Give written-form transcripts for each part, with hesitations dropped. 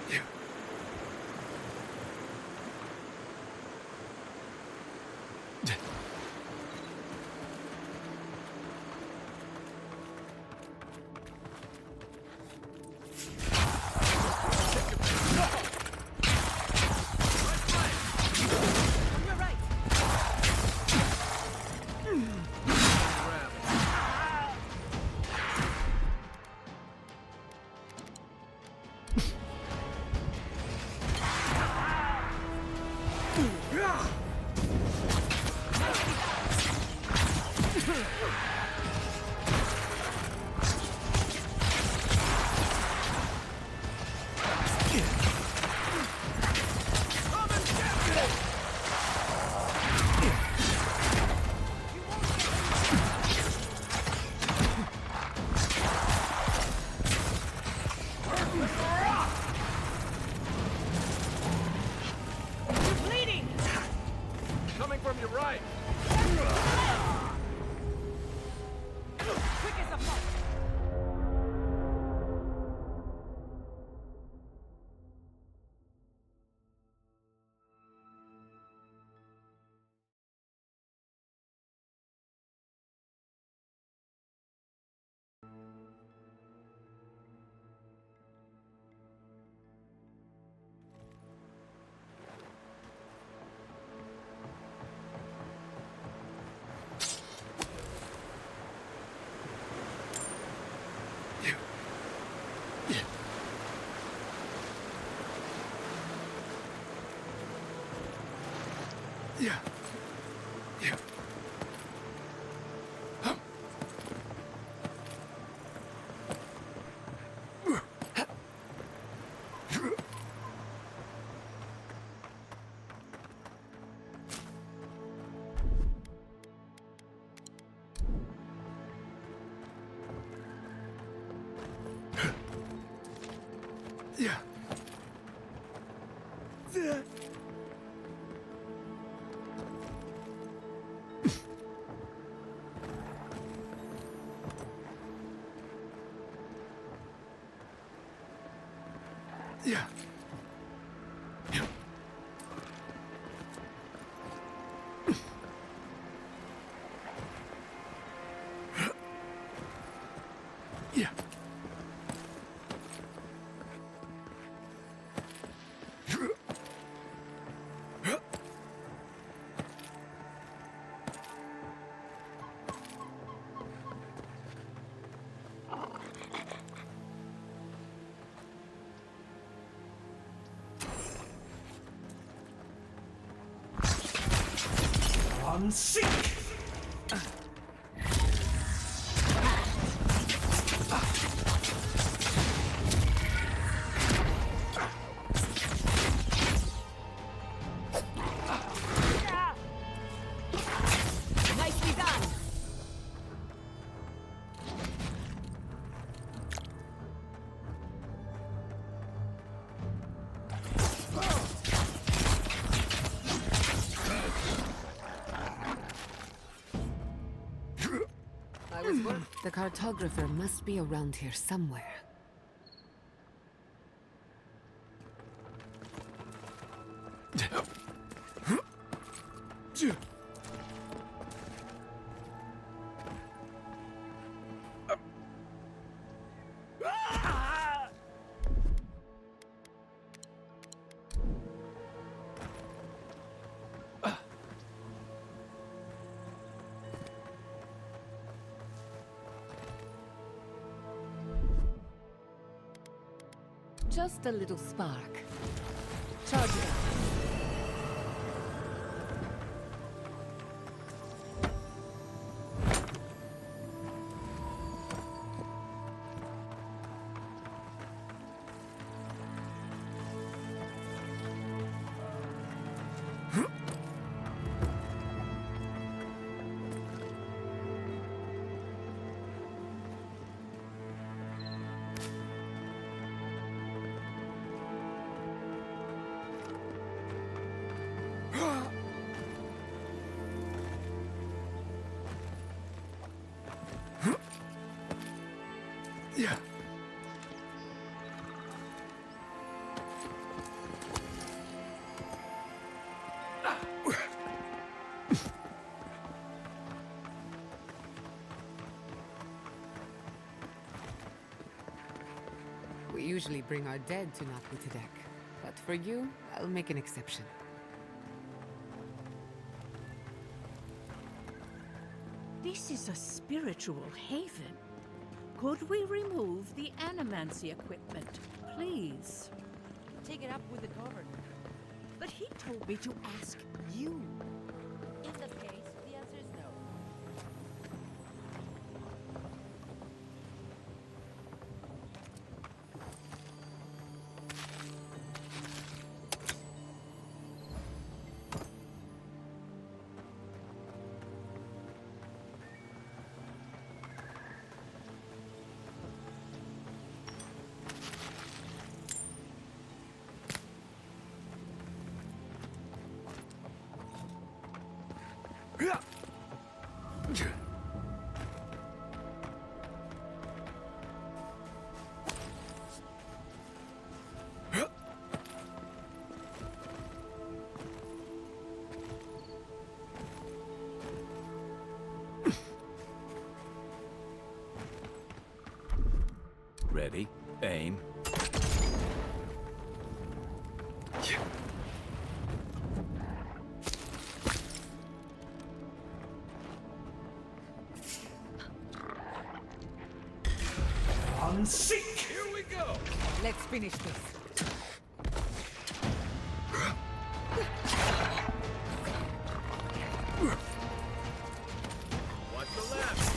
Yeah. Yeah. Yeah. Yeah. Yeah. Unsink! Nicely done. The cartographer must be around here somewhere. Just a little spark. Charge it up. Yeah. We usually bring our dead to knock with the deck. But for you, I'll make an exception. This is a spiritual haven. Could we remove the animancy equipment, please? Take it up with the governor. But he told me to ask you. In that case, the answer is no. Ready, aim. Unsink! Here we go! Let's finish this. Watch the left!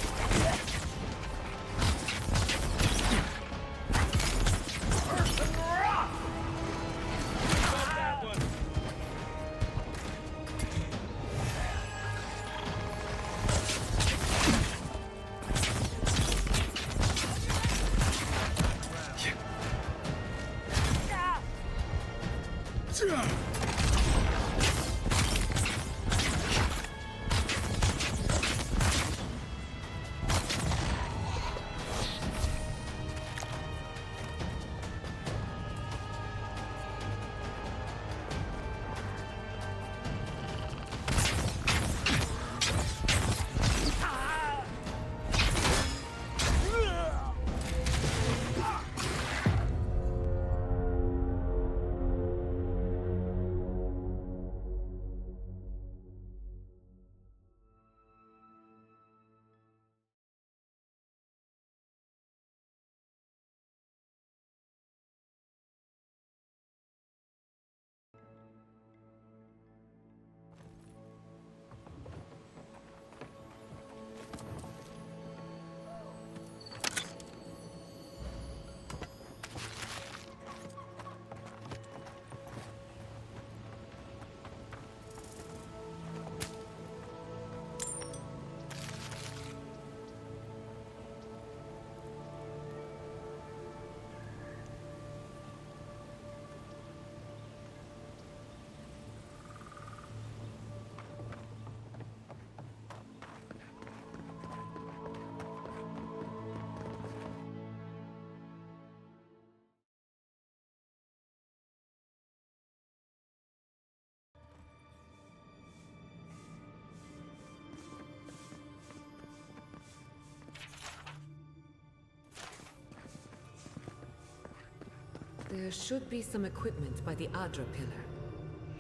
There should be some equipment by the Adra pillar.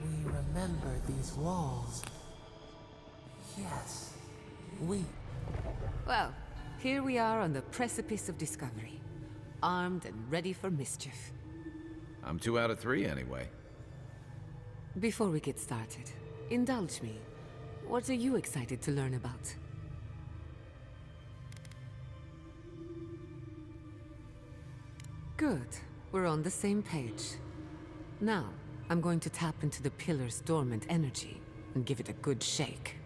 We remember these walls. Yes, we... Well, here we are on the precipice of discovery. Armed and ready for mischief. I'm 2 out of 3 anyway. Before we get started, indulge me. What are you excited to learn about? Good. We're on the same page. Now, I'm going to tap into the pillar's dormant energy and give it a good shake.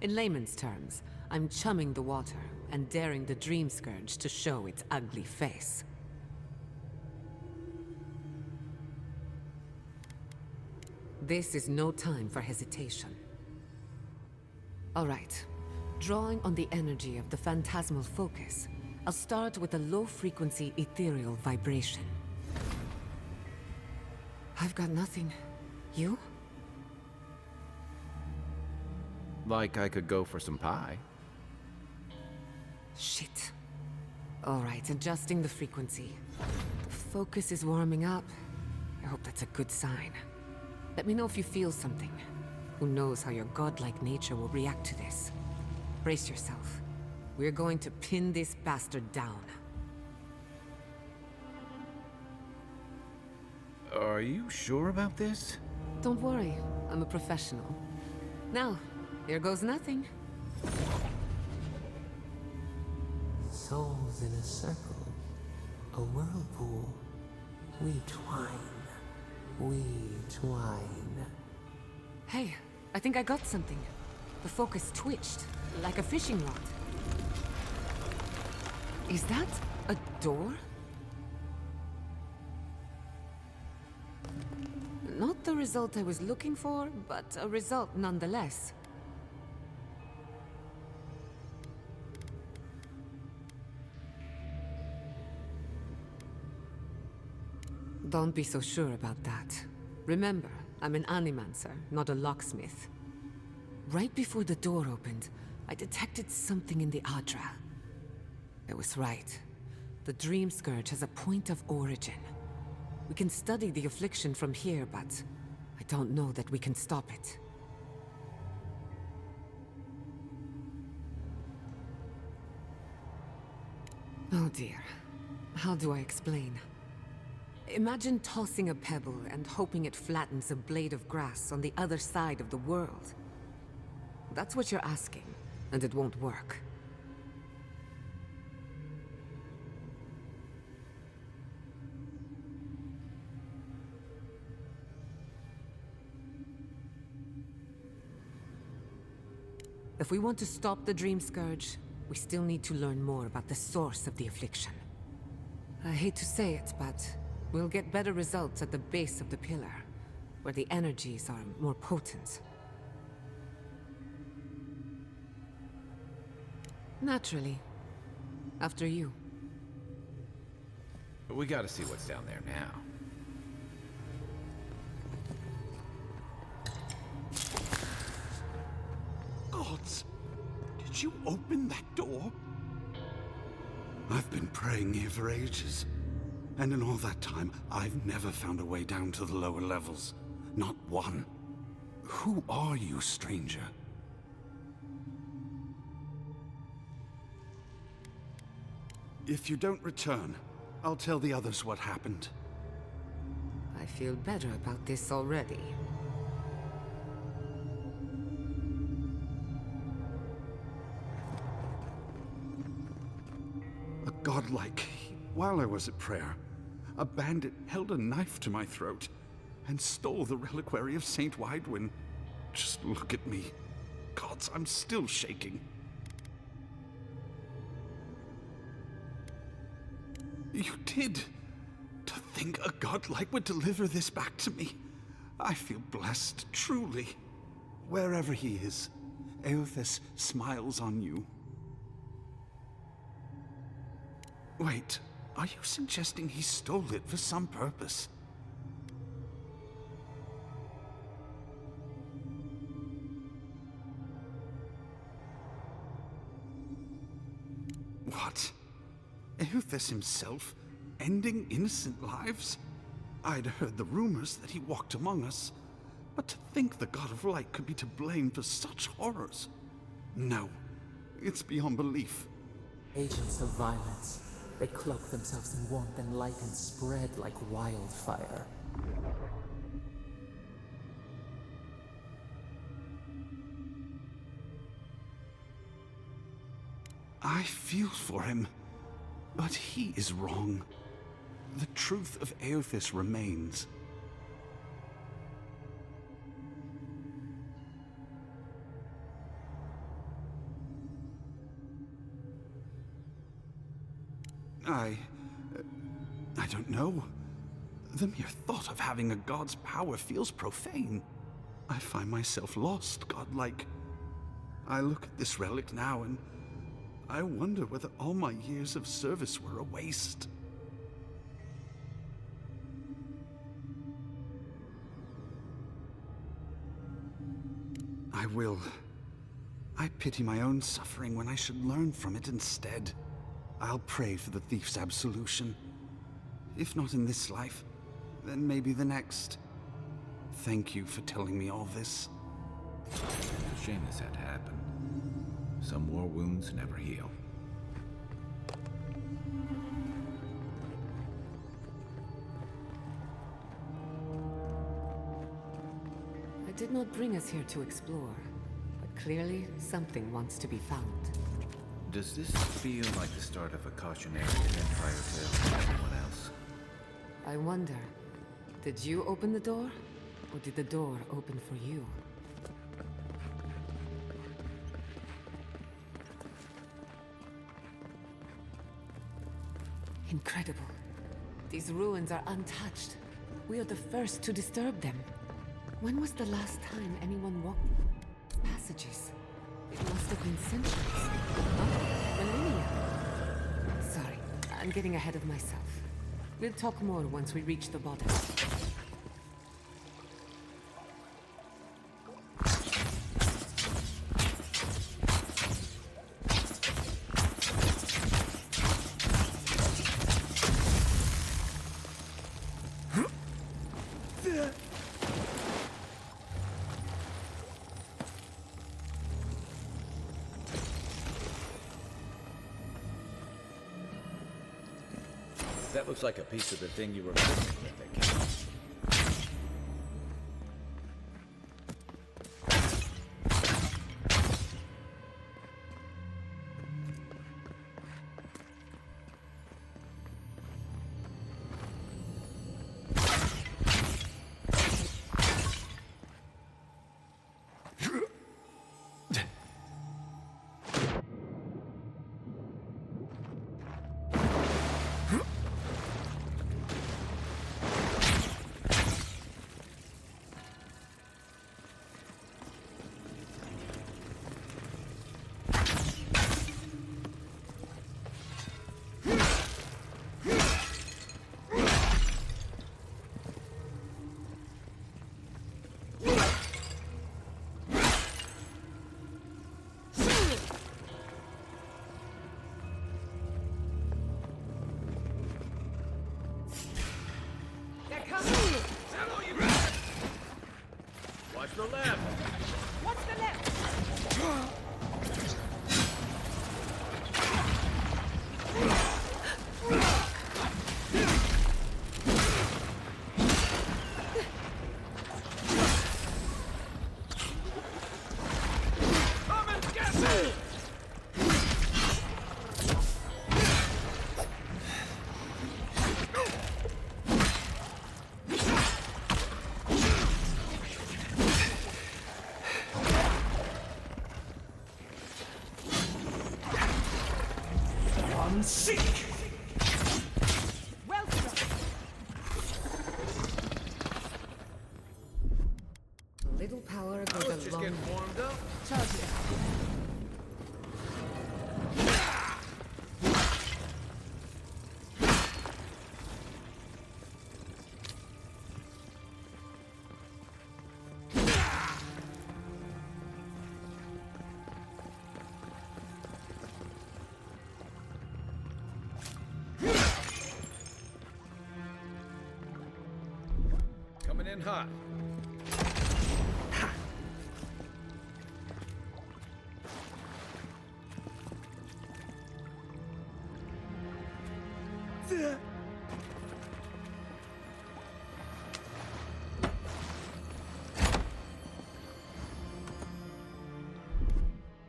In layman's terms, I'm chumming the water and daring the Dream Scourge to show its ugly face. This is no time for hesitation. All right. Drawing on the energy of the phantasmal focus, I'll start with a low-frequency ethereal vibration. I've got nothing. You? Like I could go for some pie. Shit. All right, adjusting the frequency. The focus is warming up. I hope that's a good sign. Let me know if you feel something. Who knows how your godlike nature will react to this. Brace yourself. We're going to pin this bastard down. Are you sure about this? Don't worry, I'm a professional. Now, here goes nothing. Souls in a circle, a whirlpool. We twine, we twine. Hey, I think I got something. The focus twitched, like a fishing rod. Is that a door? Not the result I was looking for, but a result nonetheless. Don't be so sure about that. Remember, I'm an animancer, not a locksmith. Right before the door opened, I detected something in the Adra. I was right. The Dream Scourge has a point of origin. We can study the affliction from here, but I don't know that we can stop it. Oh dear. How do I explain? Imagine tossing a pebble and hoping it flattens a blade of grass on the other side of the world. That's what you're asking, and it won't work. If we want to stop the Dream Scourge, we still need to learn more about the source of the affliction. I hate to say it, but we'll get better results at the base of the pillar, where the energies are more potent. Naturally. After you. We gotta see what's down there now. Gods! Did you open that door? I've been praying here for ages. And in all that time, I've never found a way down to the lower levels. Not one. Who are you, stranger? If you don't return, I'll tell the others what happened. I feel better about this already. A godlike. While I was at prayer, a bandit held a knife to my throat and stole the reliquary of Saint Widewin. Just look at me. Gods, I'm still shaking. You did. To think a godlike would deliver this back to me. I feel blessed, truly. Wherever he is, Eothas smiles on you. Wait, are you suggesting he stole it for some purpose? What? Eothas himself? ending innocent lives? I'd heard the rumors that he walked among us, but to think the God of Light could be to blame for such horrors. No, it's beyond belief. Agents of violence. They cloak themselves in warmth and light and spread like wildfire. I feel for him, but he is wrong. The truth of Aothis remains. I don't know. The mere thought of having a god's power feels profane. I find myself lost, godlike. I look at this relic now and I wonder whether all my years of service were a waste. I will. I pity my own suffering when I should learn from it instead. I'll pray for the thief's absolution. If not in this life, then maybe the next. Thank you for telling me all this. It's a shame this had to happen. Some war wounds never heal. I did not bring us here to explore, but clearly something wants to be found. Does this feel like the start of a cautionary event prior to everyone else? I wonder, did you open the door? Or did the door open for you? Incredible. These ruins are untouched. We are the first to disturb them. When was the last time anyone walked these passages? It must have been centuries. Oh, millennia. Sorry, I'm getting ahead of myself. We'll talk more once we reach the bottom. That looks like a piece of the thing you were messing with, I guess. Watch the left! Watch the left! Come and get me! Seek! Well done! A little power goes a Just long getting way. warmed up. Charge it. Looking hot.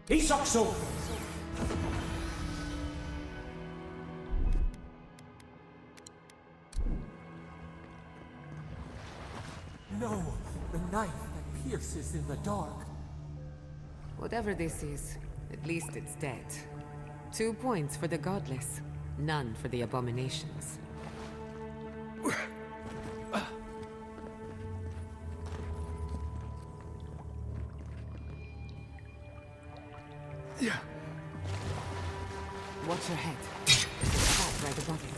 Isokso! No! The knife that pierces in the dark. Whatever this is, at least it's dead. 2 points for the godless, none for the abominations. Yeah. Watch your head. There's a trap right above it.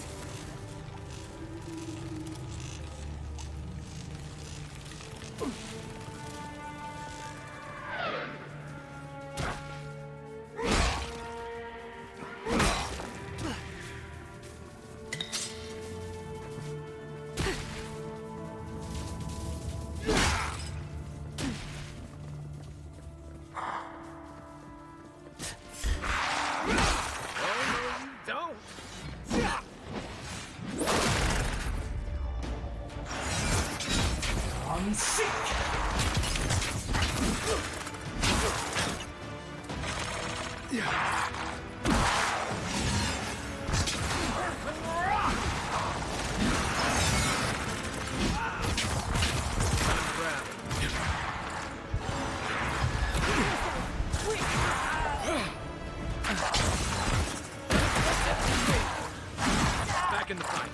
Back in the fight.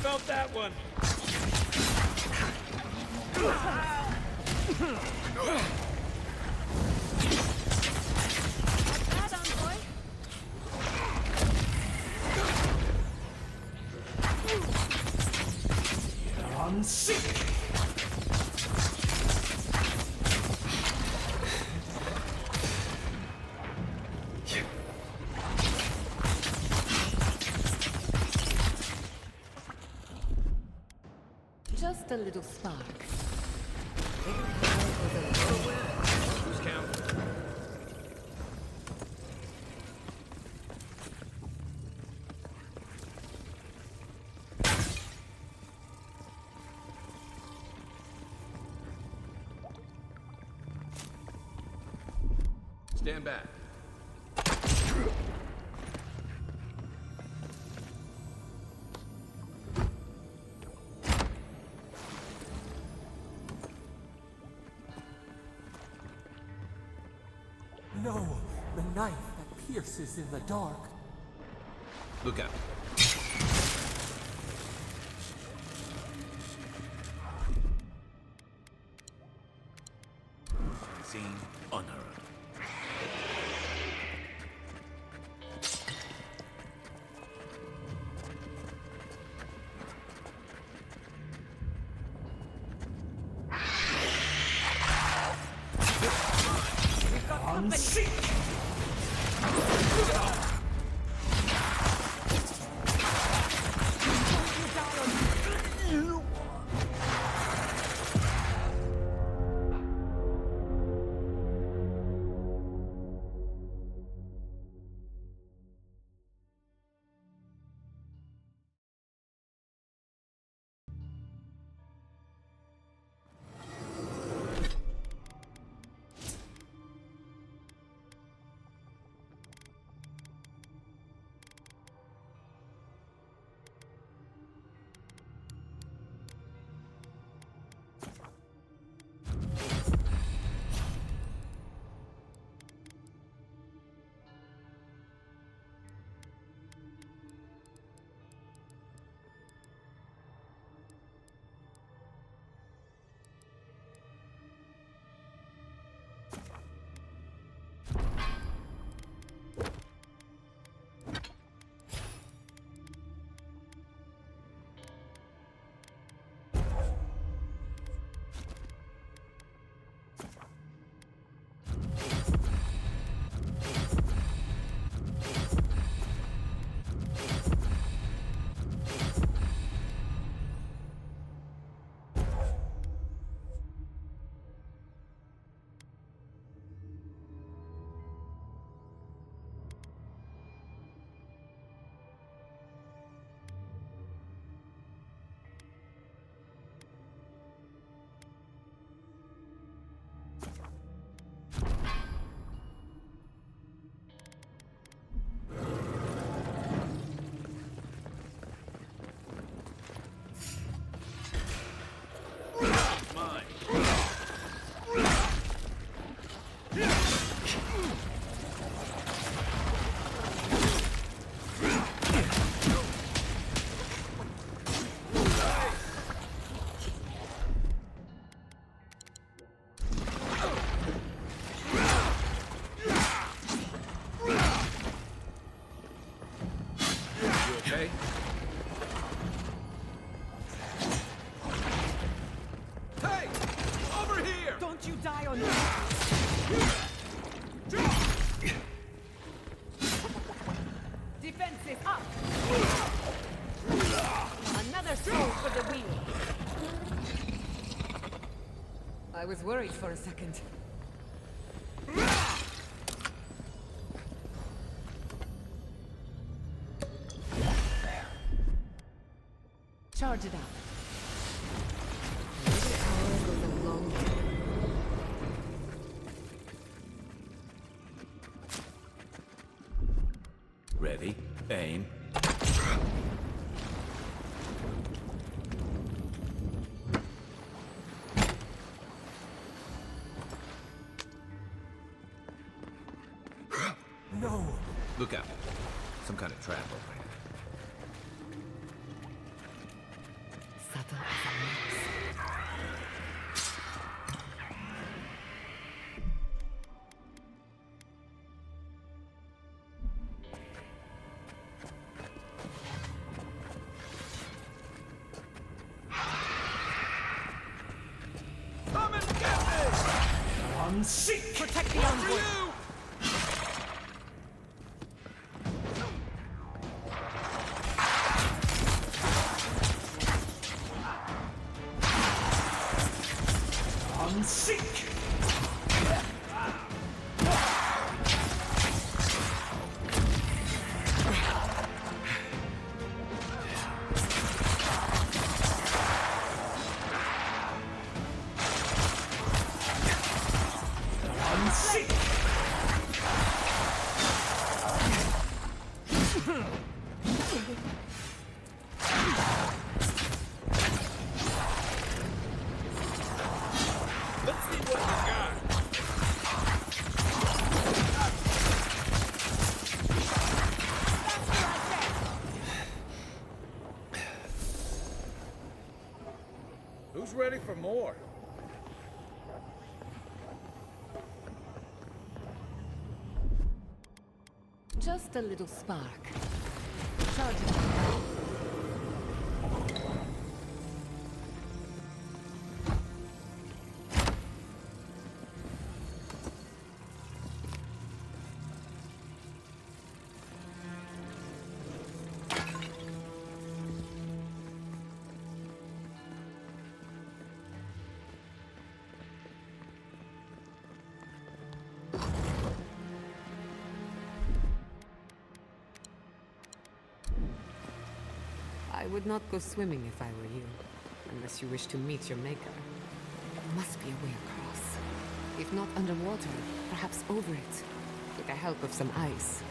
Felt that one. Add on, boy. I'm sick! Just a little spark. Who's counting? Stand back. No! The knife that pierces in the dark. Look out. Seen, unheard. I'm sick! is up! Another soul for the wheel! I was worried for a second. Charge it up. Maybe power goes a long way. Ready, aim. No! Look out. Some kind of trap over here. Subtle as a mouse. Come and get me! Unseek! Protect the envoy! Unseek! Unseek! Let's see what you got. Who's ready for more? Just a little spark. Charge it up. I would not go swimming if I were you, unless you wish to meet your maker. There must be a way across. If not underwater, perhaps over it, with the help of some ice.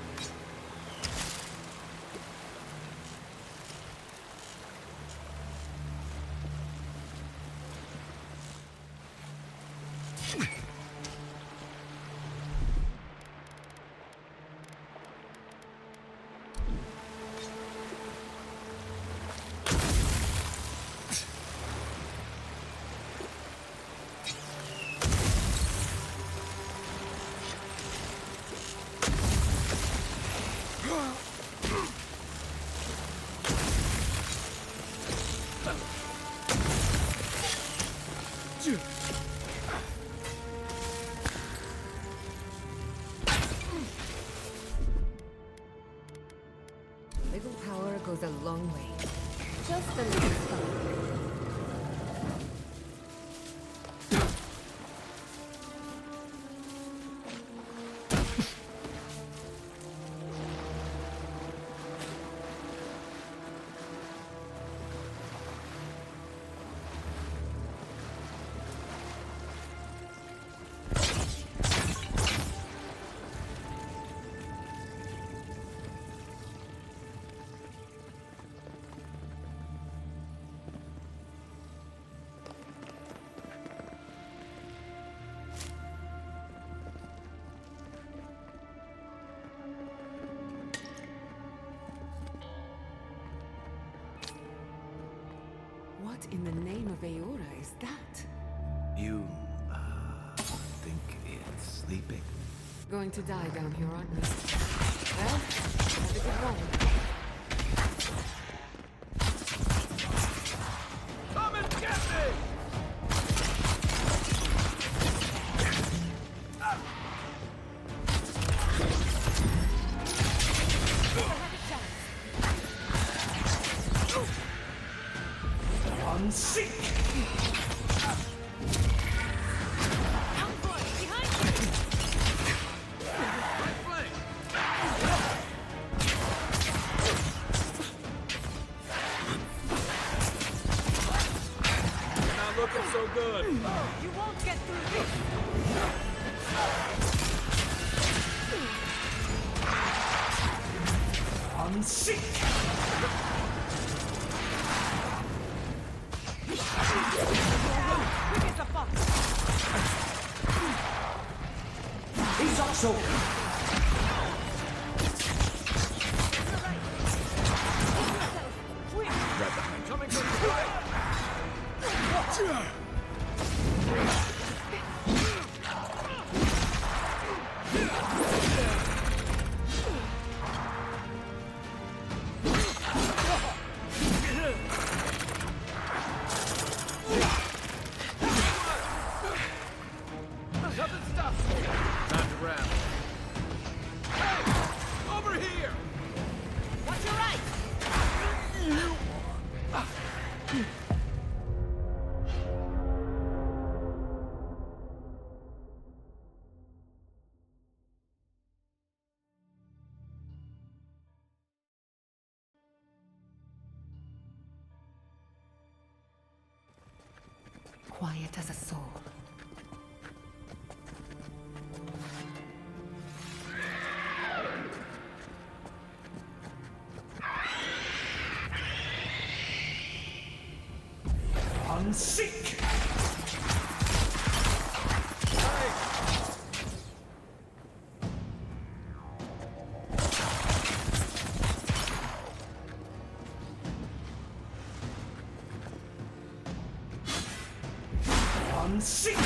Little power goes a long way. Just a little spark. What in the name of Aora is that? You, think it's sleeping? Going to die down here, aren't we? Well, have a good one. Come and get me! Have a chance. no good. You won't get through this! I'm sick. Quick as a fox! He's also. Coming from the right. Nothing stops me. Time to wrap. Hey! Over here! Watch your right! Quiet as a soul. I'm sick. I'm sick.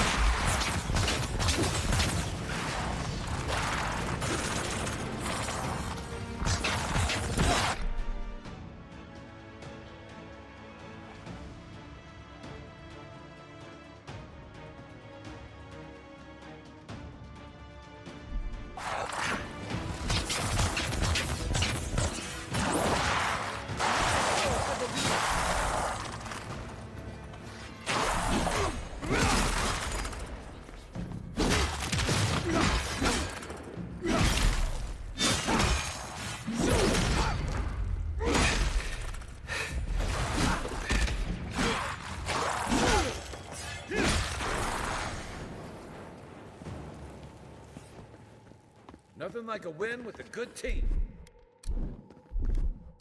Nothing like a win with a good team.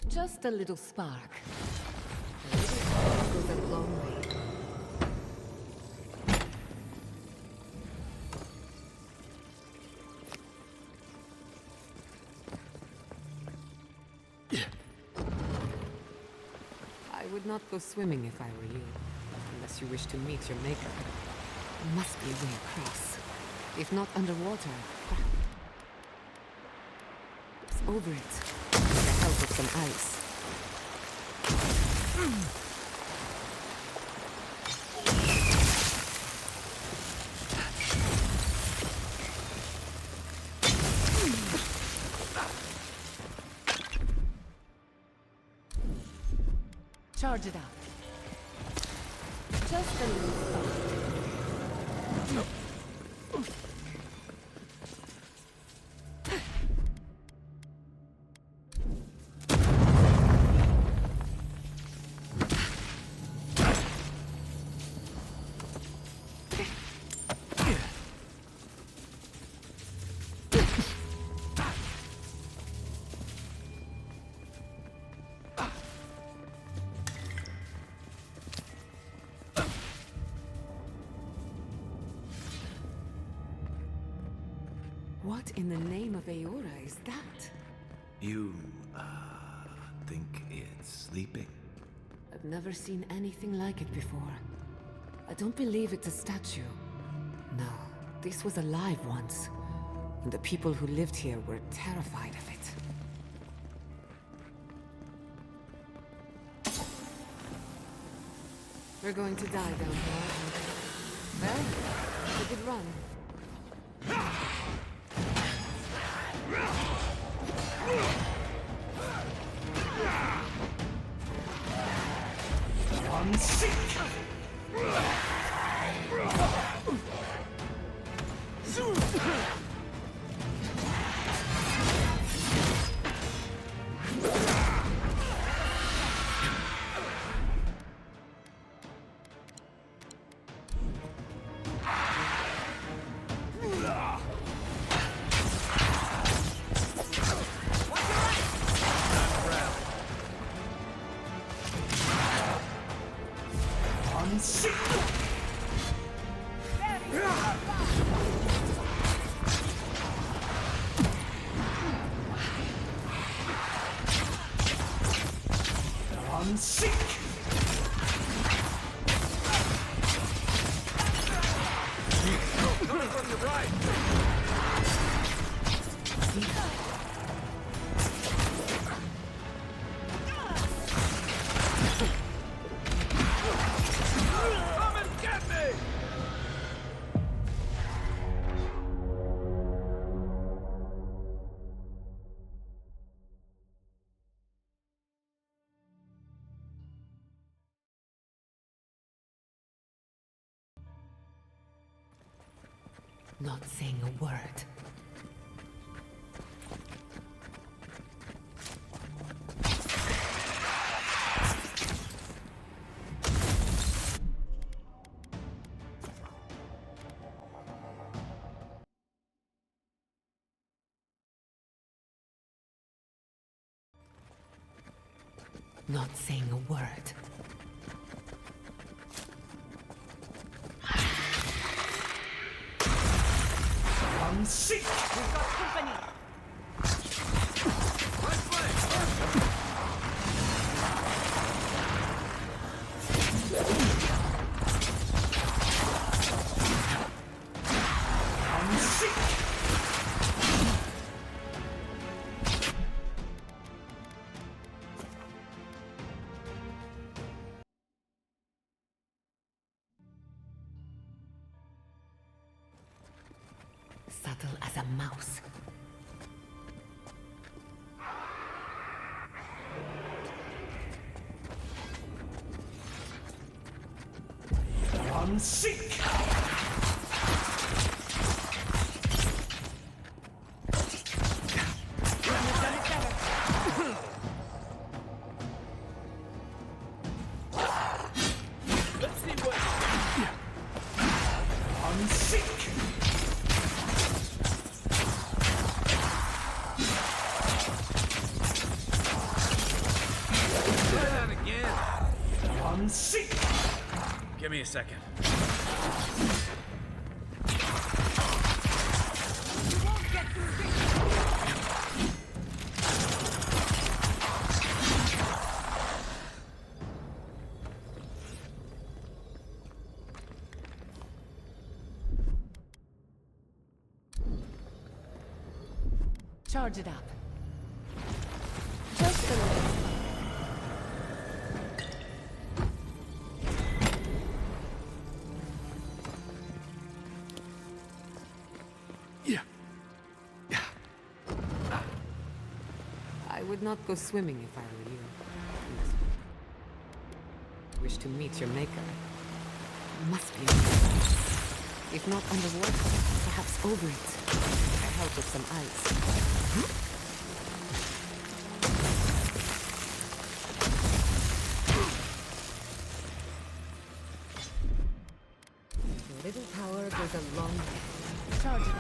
Just a little spark. A little spark goes a long way. I would not go swimming if I were you, unless you wish to meet your maker. There must be a way across. If not underwater, it's over it. With the help of some ice. Charge it out. Just a little spark. What in the name of Aora is that? You, think it's sleeping? I've never seen anything like it before. I don't believe it's a statue. No, this was alive once. And the people who lived here were terrified of it. We're going to die down here. Well, we could run. I'm sick. Coming from the right! Come and get me! Not saying a word. Not saying a word. Seek! We've got company. Right flank! Subtle as a mouse. Seek! Let's see what... Seek! Try that again! Seek! Give me a second. Charge it up. Just a little. I would not go swimming if I were you. Wish to meet your maker. Must be. If not underwater, perhaps over it. With the help of some ice. A little power goes a long way. Charge it up.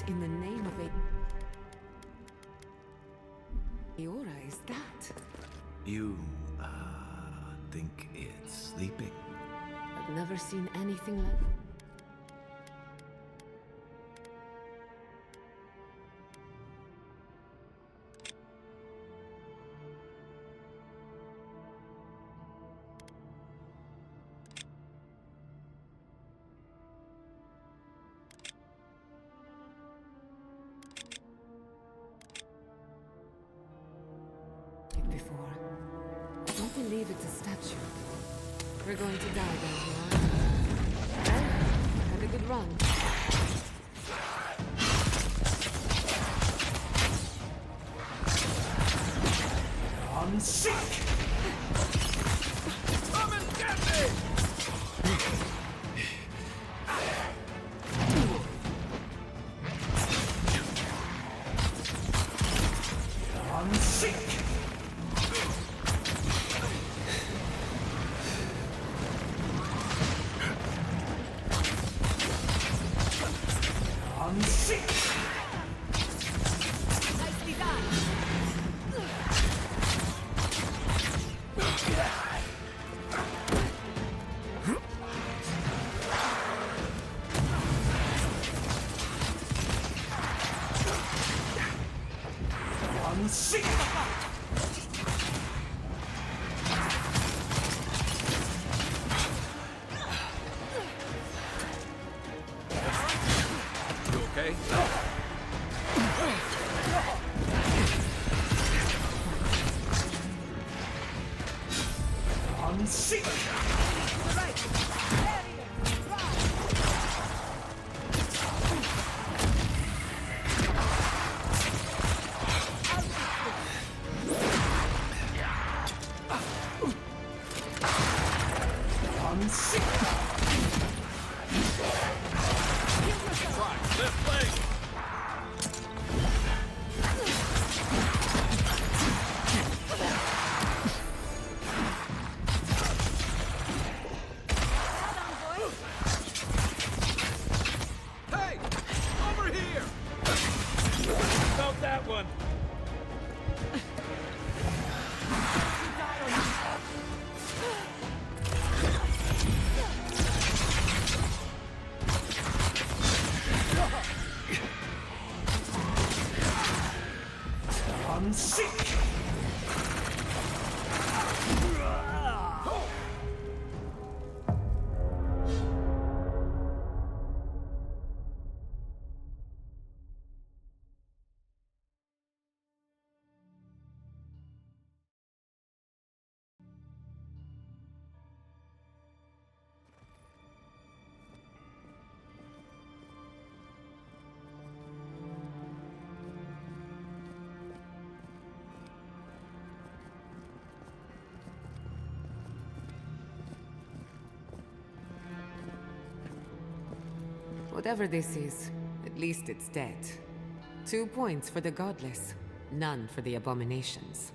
In the name of Aura is that? You, think it's sleeping? I've never seen anything like... before. I don't believe it's a statue. We're going to die down here. Well, have a good run. Seek! Come and get me! Unsink! Unsink! Nicely done. Unsink! You okay? Unsink! Unsink! Right, left leg. Hey, over here. Felt that one. Unsink! Whatever this is, at least it's dead. 2 points for the godless, none for the abominations.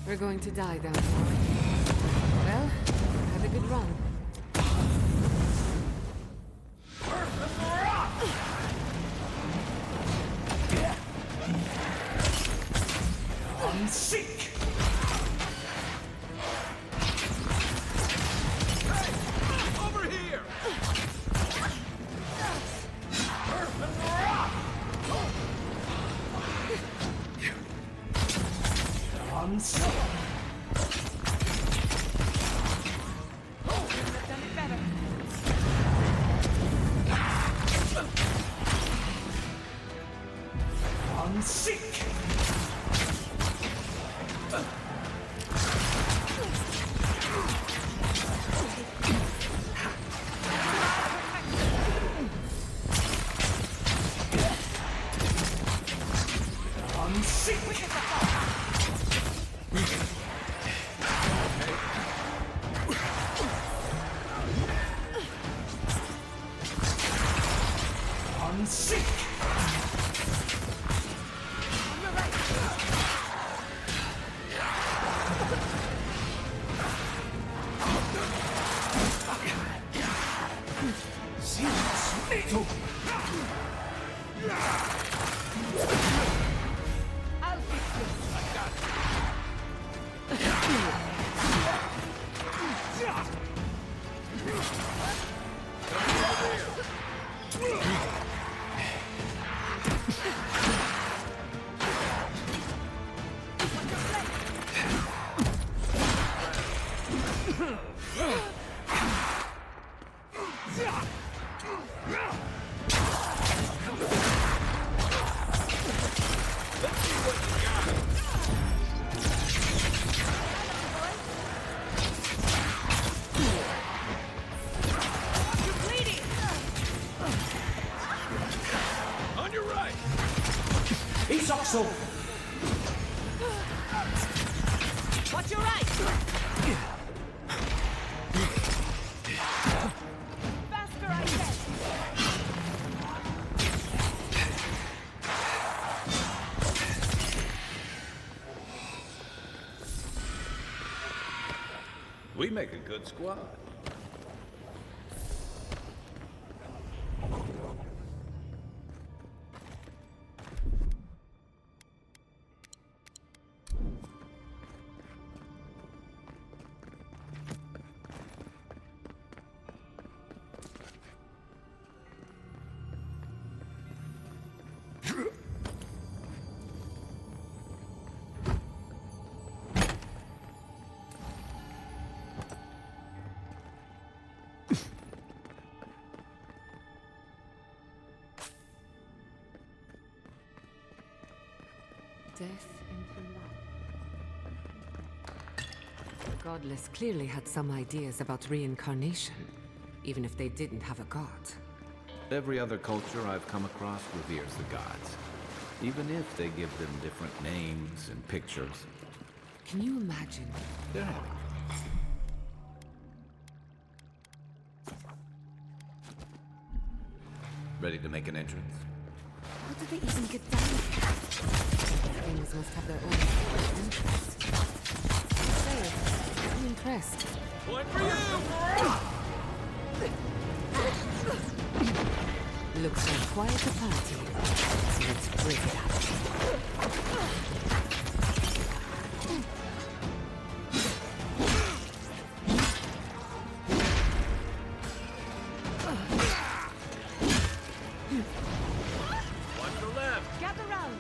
We're going to die down here. Well, have a good run. Unsink! Hey, over here. Unsink! Unsink! Unsink! Unsink! soul. Watch your right! Faster, I said! We make a good squad. Death into life. The Godless clearly had some ideas about reincarnation, even if they didn't have a god. Every other culture I've come across reveres the gods, even if they give them different names and pictures. Can you imagine? They're happy. Ready to make an entrance? How did they even get down here? Things must have their own interests. Say it. I'm impressed. Point for you! Looks like quite a party. So let's break it up. Watch your left! Gather round!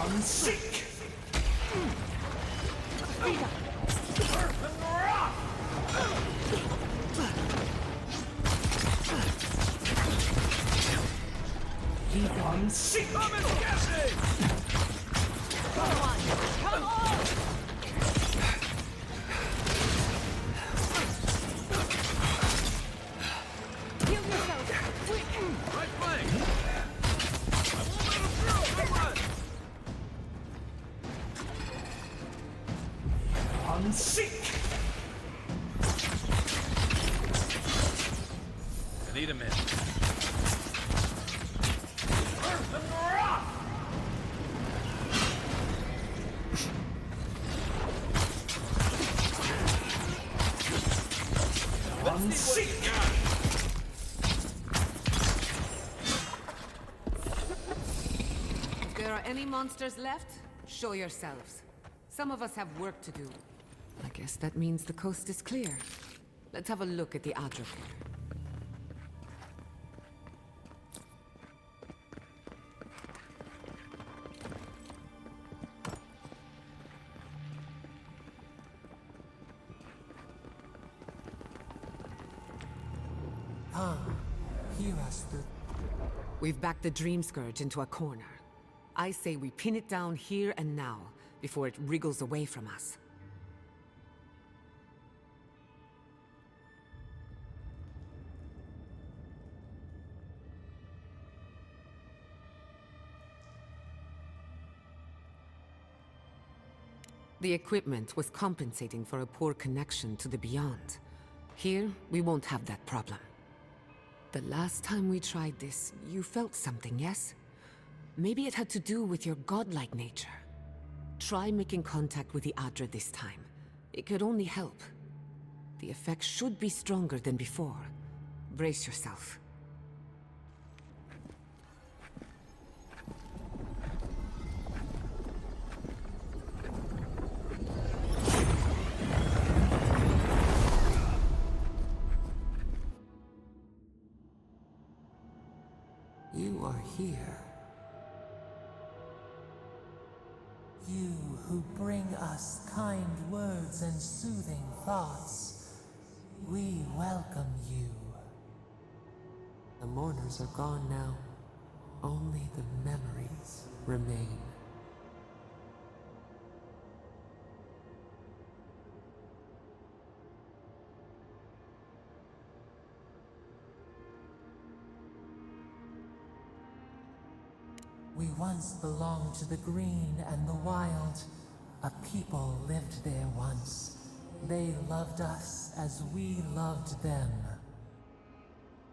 I'm sick. I'm sick. Come and get me! Come on! Come on! Heal yourself! Quick! Right flank! I won't let him through! Come on! I'm sick. I need a minute. I'm sick. If there are any monsters left, show yourselves. Some of us have work to do. I guess that means the coast is clear. Let's have a look at the Adra Pier. Here I stood. We've backed the Dream Scourge into a corner. I say we pin it down here and now, before it wriggles away from us. The equipment was compensating for a poor connection to the Beyond. Here, we won't have that problem. The last time we tried this, you felt something, yes? Maybe it had to do with your godlike nature. Try making contact with the Adra this time. It could only help. The effect should be stronger than before. Brace yourself. You are here. You who bring us kind words and soothing thoughts, we welcome you. The mourners are gone now. Only the memories remain. We once belonged to the green and the wild. A people lived there once. They loved us as we loved them.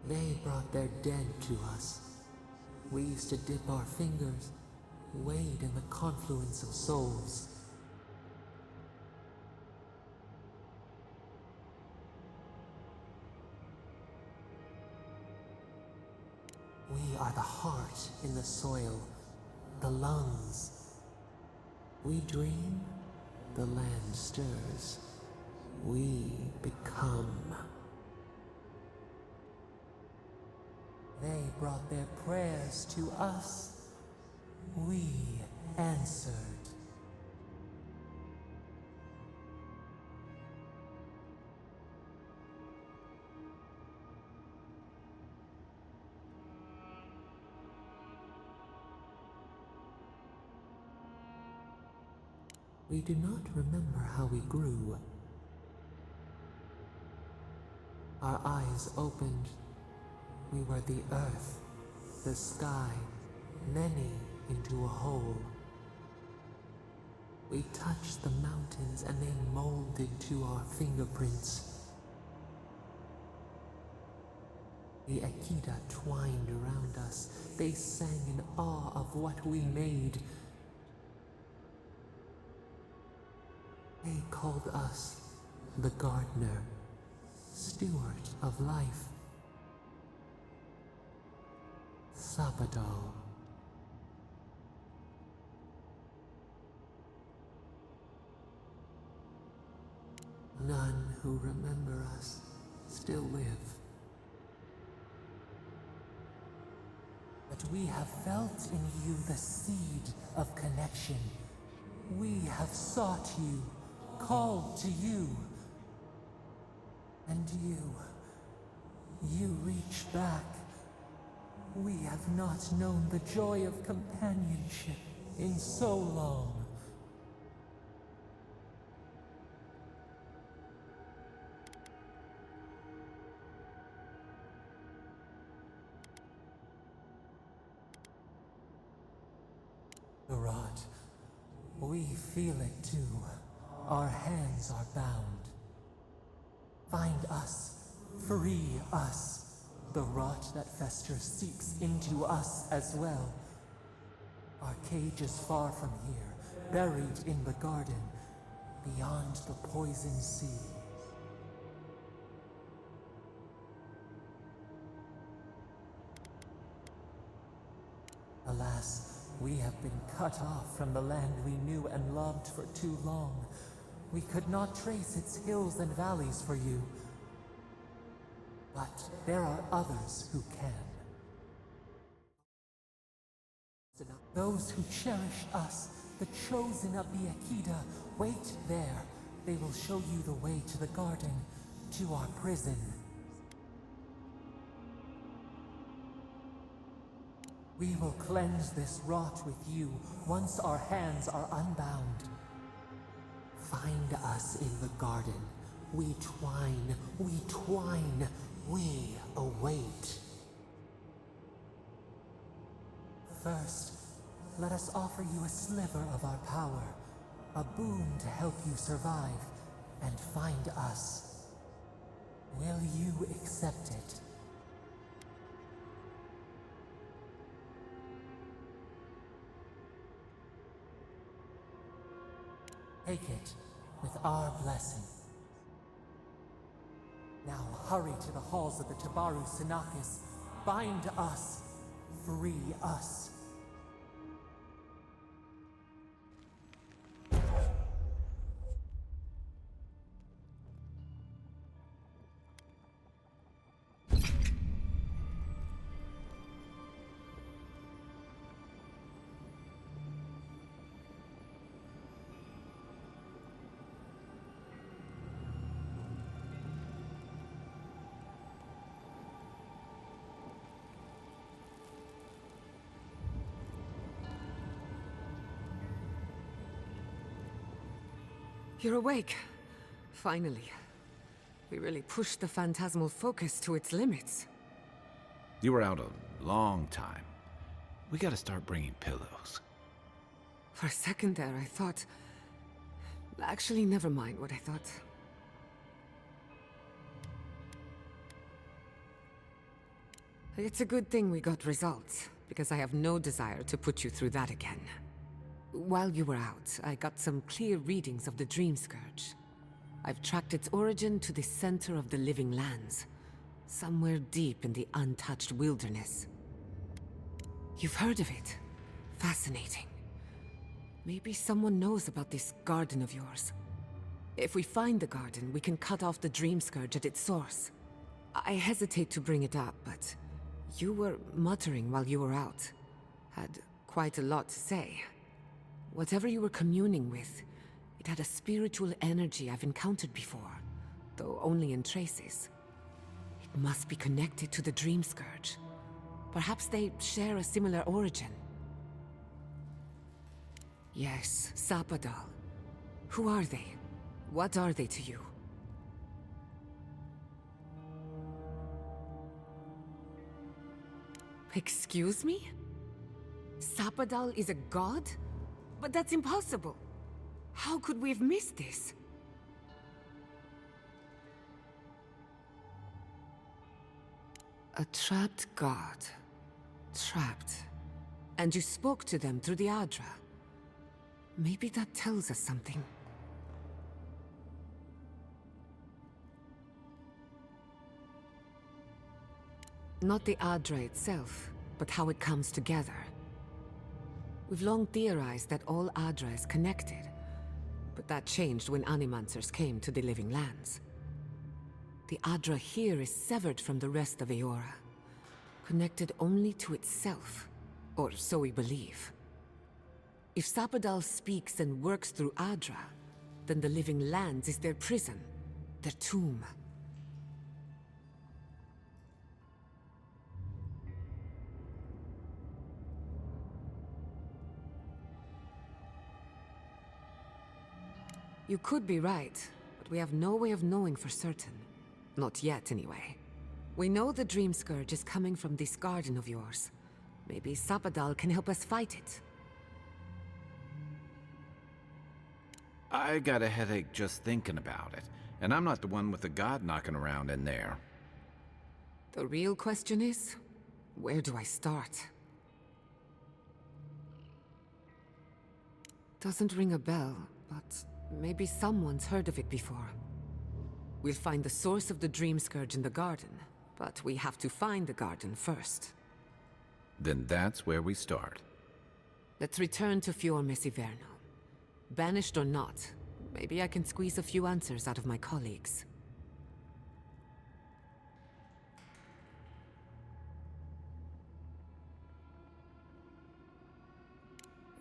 They brought their dead to us. We used to dip our fingers, wade in the confluence of souls. We are the heart in the soil, the lungs. We dream, the land stirs. We become. They brought their prayers to us. We answered. We do not remember how we grew. Our eyes opened. We were the earth, the sky, many into a whole. We touched the mountains and they molded to our fingerprints. The Akita twined around us. They sang in awe of what we made. They called us the gardener, steward of life. Sabadal. None who remember us still live. But we have felt in you the seed of connection. We have sought you, called to you. And you reach back. We have not known the joy of companionship in so long. The rot. We feel it too. Our hands are bound. Find us. Free us. The rot that festers seeps into us as well. Our cage is far from here, buried in the garden, beyond the poison sea. Alas, we have been cut off from the land we knew and loved for too long. We could not trace its hills and valleys for you. But there are others who can. Those who cherish us, the chosen of the Akita, wait there. They will show you the way to the garden, to our prison. We will cleanse this rot with you once our hands are unbound. Find us in the garden. We twine, we await. First, let us offer you a sliver of our power, a boon to help you survive and find us. Will you accept it? Take it with our blessing. Now hurry to the halls of the Tabaru Sinakis. Bind us. Free us. You're awake. Finally. We really pushed the phantasmal focus to its limits. You were out a long time. We gotta start bringing pillows. For a second there, I thought... Actually, never mind what I thought. It's a good thing we got results, because I have no desire to put you through that again. While you were out, I got some clear readings of the Dream Scourge. I've tracked its origin to the center of the living lands, somewhere deep in the untouched wilderness. You've heard of it? Fascinating. Maybe someone knows about this garden of yours. If we find the garden, we can cut off the Dream Scourge at its source. I hesitate to bring it up, but you were muttering while you were out. Had quite a lot to say. Whatever you were communing with, it had a spiritual energy I've encountered before, though only in traces. It must be connected to the Dream Scourge. Perhaps they share a similar origin. Yes, Sapadal. Who are they? What are they to you? Excuse me? Sapadal is a god? But that's impossible. How could we have missed this? A trapped god. Trapped. And you spoke to them through the Adra. Maybe that tells us something. Not the Adra itself, but how it comes together. We've long theorized that all Adra is connected, but that changed when Animancers came to the Living Lands. The Adra here is severed from the rest of Eora, connected only to itself, or so we believe. If Sapadal speaks and works through Adra, then the Living Lands is their prison, their tomb. You could be right, but we have no way of knowing for certain. Not yet, anyway. We know the Dream Scourge is coming from this garden of yours. Maybe Sapadal can help us fight it. I got a headache just thinking about it, and I'm not the one with the god knocking around in there. The real question is, where do I start? Doesn't ring a bell, but maybe someone's heard of it before. We'll find the source of the Dream Scourge in the garden, but we have to find the garden first. Then that's where we start. Let's return to Fior Messiverno. Banished or not, maybe I can squeeze a few answers out of my colleagues.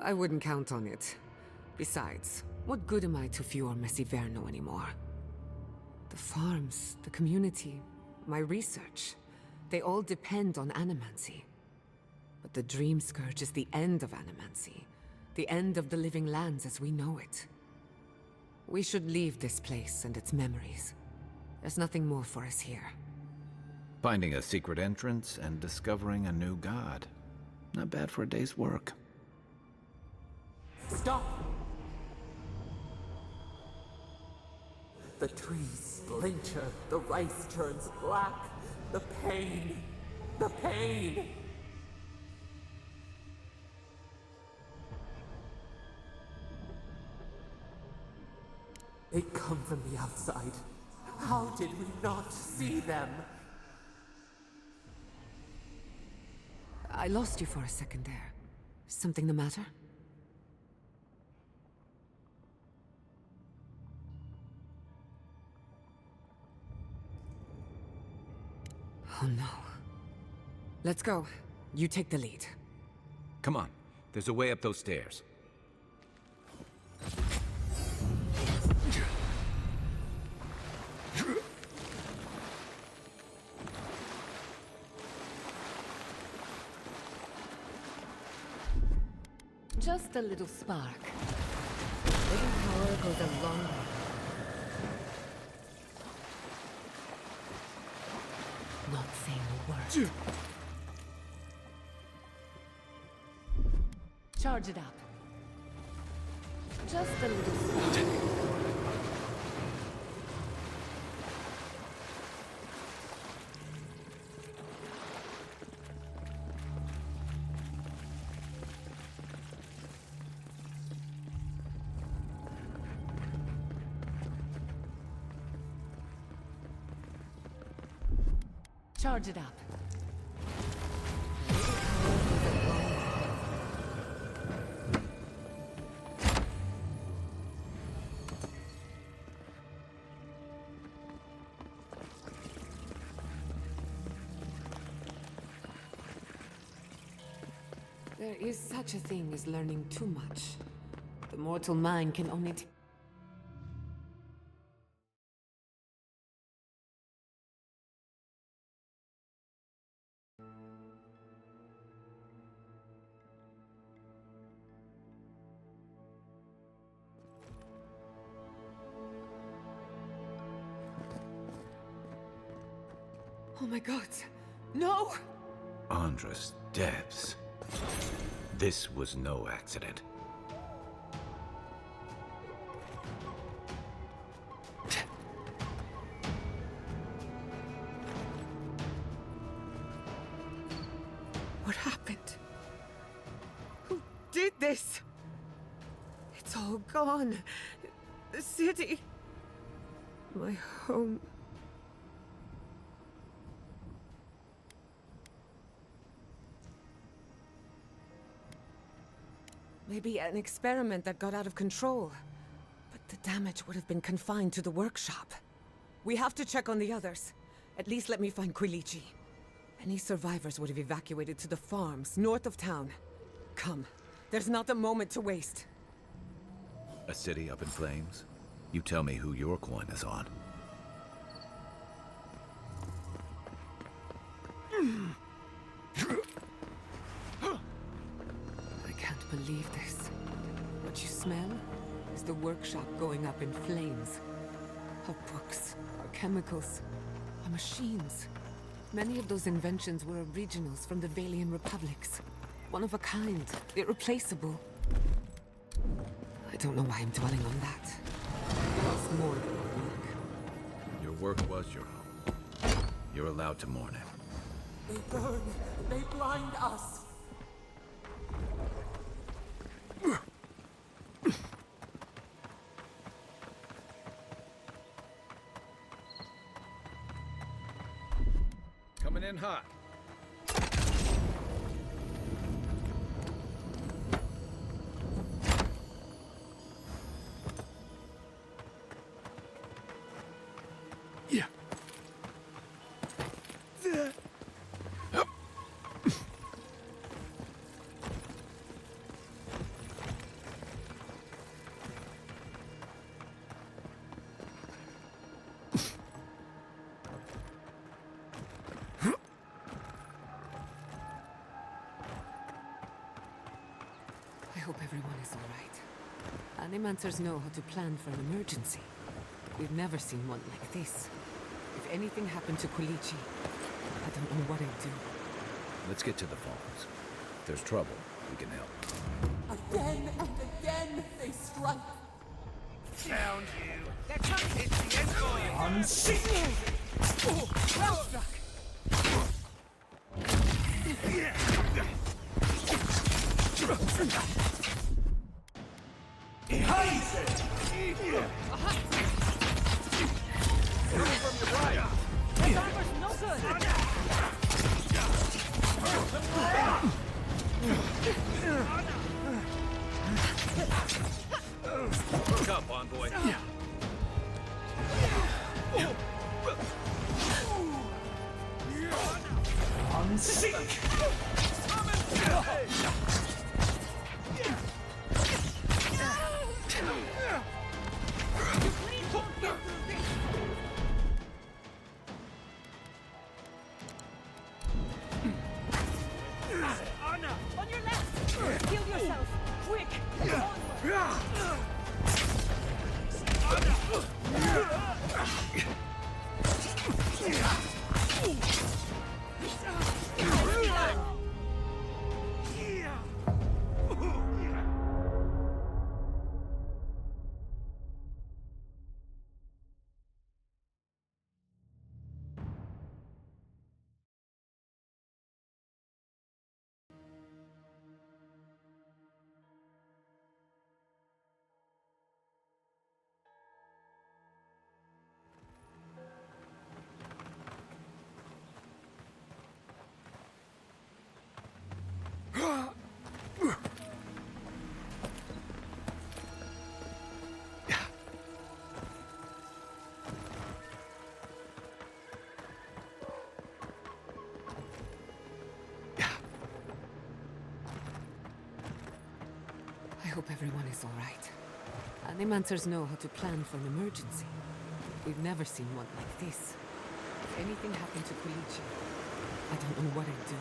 I wouldn't count on it. Besides, what good am I to Fior Messiverno anymore? The farms, the community, my research, they all depend on animancy. But the Dream Scourge is the end of animancy. The end of the Living Lands as we know it. We should leave this place and its memories. There's nothing more for us here. Finding a secret entrance and discovering a new god. Not bad for a day's work. Stop! The trees splinter, the rice turns black. The pain! The pain! They come from the outside. How did we not see them? I lost you for a second there. Something the matter? Oh no. Let's go. You take the lead. Come on, there's a way up those stairs. Just a little spark. Living power goes a long way. Not saying a word. Charge it up. Just a little spark. Charge it up. There is such a thing as learning too much. The mortal mind can only Oh my god. No! Andra's depths. This was no accident. What happened? Who did this? It's all gone. The city. My home. Maybe an experiment that got out of control. But the damage would have been confined to the workshop. We have to check on the others. At least let me find Quilichi. Any survivors would have evacuated to the farms north of town. Come, there's not a moment to waste. A city up in flames? You tell me who your coin is on. I can't believe this. What you smell is the workshop going up in flames. Our books, our chemicals, our machines. Many of those inventions were originals from the Valian republics. One of a kind, irreplaceable. I don't know why I'm dwelling on that. It's more than work. Your work was your home. You're allowed to mourn it. They burn. They blind us. Coming in hot. Yeah. I hope everyone is all right. Animancers know how to plan for an emergency. We've never seen one like this. If anything happened to Quilichi, I don't know what I'd do. Let's get to the farms. If there's trouble, we can help. Again and again they strike. Down you. That comes hit the end for you. I'm sick. Well struck. Look up, envoy. I'm sick. Anna, on your left! Heal yourself! Quick! hope everyone is all right. Animancers know how to plan for an emergency. We've never seen one like this. If anything happened to Felicia, I don't know what I'd do.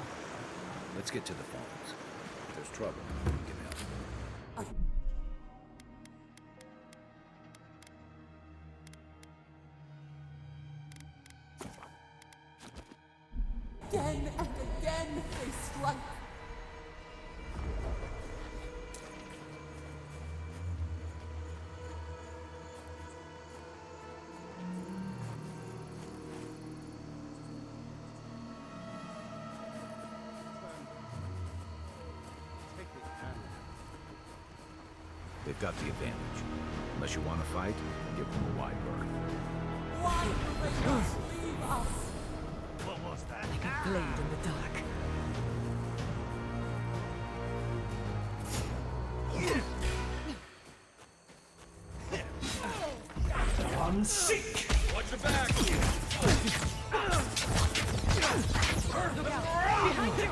Let's get to the phones. If there's trouble, we can help. Again and again they strike. They've got the advantage. Unless you want to fight, give them a wide berth. Why will they not leave us? What was that? Like a blade in the dark. I'm sick! Watch your back! Behind you!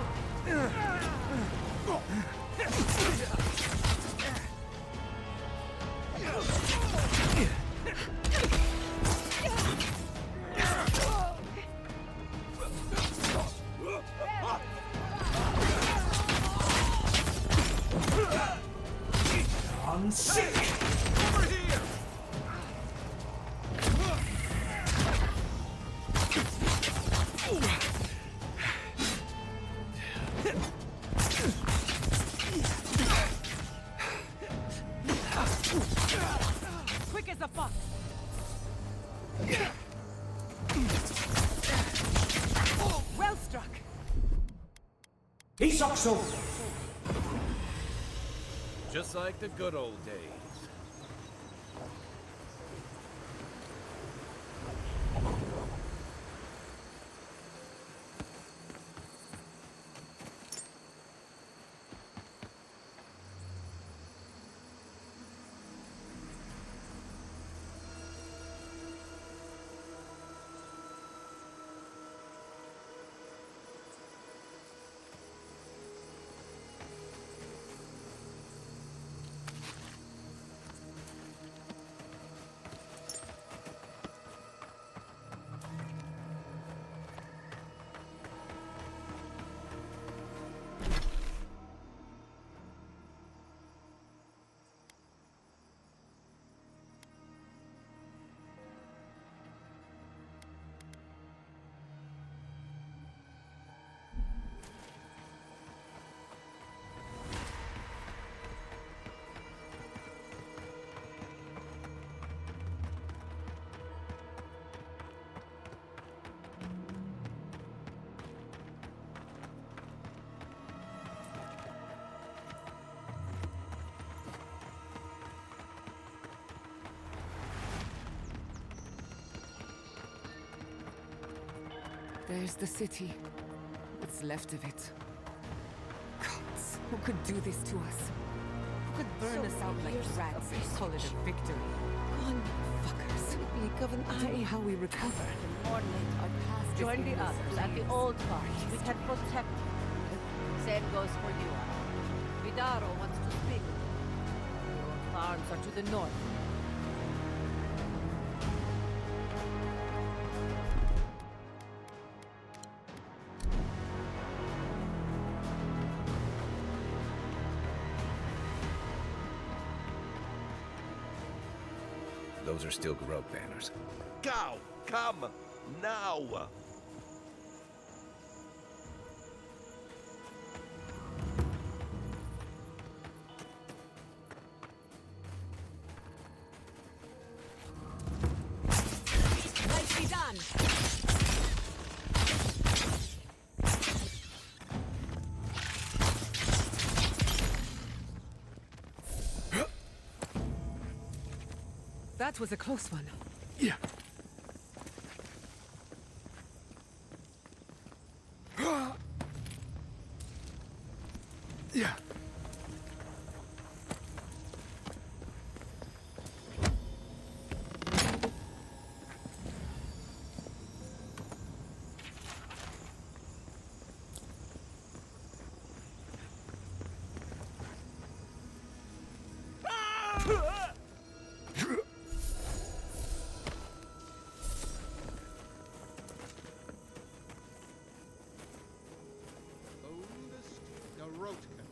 I'm sick! Over here! Quick as a fox! Well struck! He sucks so! Just like the good old days. There's the city. What's left of it. Gods, who could do this to us? Who could burn us out like rats and call it a victory? Gone, fuckers. Blink of an eye. I don't know how we recover. Morning, Our past join is the in others at the old farm. We can protect you. Same goes for you. Vidaro wants to speak. Your farms are to the north. Those are still grub banners. Go! Come! Now! Nicely done! That was a close one. Yeah. Yeah. Oldest Garotka.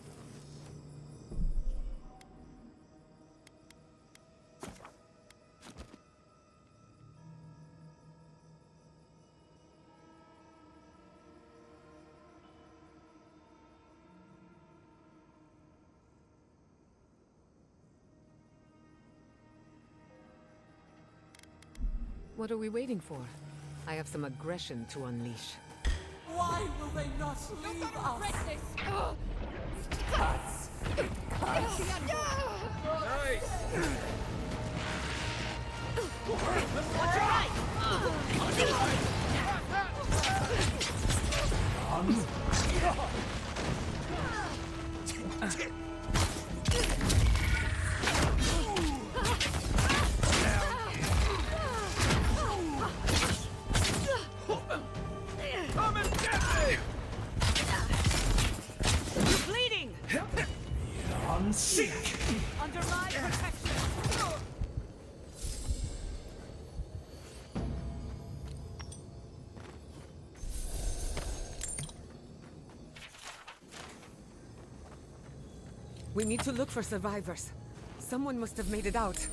What are we waiting for? I have some aggression to unleash. Why will they not leave us? Nice! Come and get me! You're bleeding! I'm sick. Under my protection! We need to look for survivors. Someone must have made it out.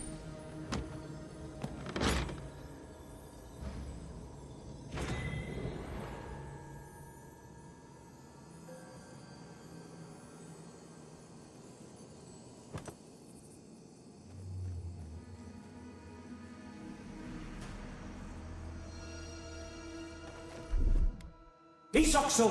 Isoxo.